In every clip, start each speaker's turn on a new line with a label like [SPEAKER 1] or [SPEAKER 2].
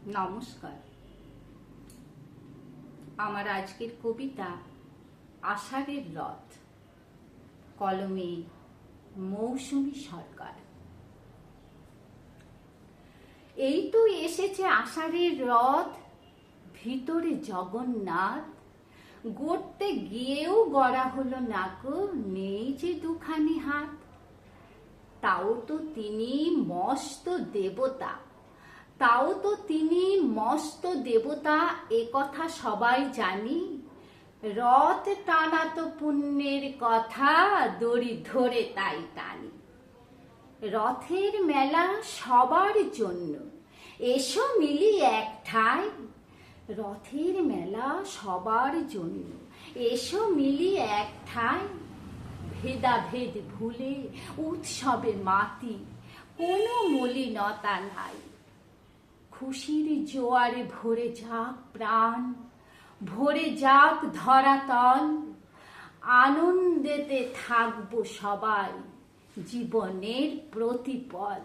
[SPEAKER 1] নমস্কার। আমার আজকের কবিতা আষাঢ়ের রথ, কলমে মৌসুমী সরকার। এই তো এসেছে আষাঢ়ের রথ, ভিতরে জগন্নাথ। গড়তে গিয়েও গড়া হলো নাকো, নেই যে দুখানি হাত। তাও তো তিনি মস্ত দেবতা, এ কথা সবাই জানি। রথ টানা তো পুণ্যের কথা, দড়ি ধরে তাই টানি। রথের মেলা সবার জন্য, এসো মিলি এক ঠাই। রথের মেলা সবার জন্য, এসো মিলি এক ঠাই। ভেদাভেদ ভুলে উৎসবে মাতি, কোনো মলিনতা নাই। খুশির জোয়ারে ভরে যাক প্রাণ, ভরে যাক ধরাতল। আনন্দেতে থাকবো সবাই, জীবনের প্রতিপল।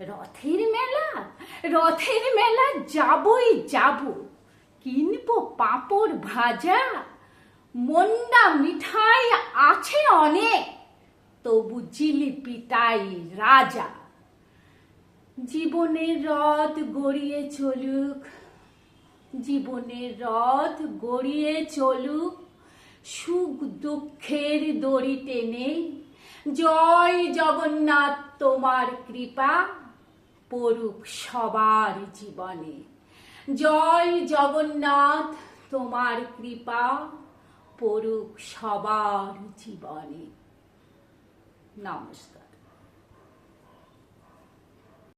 [SPEAKER 1] রথের মেলা যাবই যাব, কিনবো পাঁপড় ভাজা। মন্ডা মিঠাই আছে অনেক, তবু জিলিপিটাই রাজা। জীবনের রথ গড়িয়ে চলুক, সুখ দুঃখের দড়ি টেনে। জয় জগন্নাথ তোমার কৃপা পড়ুক সবার জীবনে। জয় জগন্নাথ তোমার কৃপা পড়ুক সবার জীবনে। নমস্কার।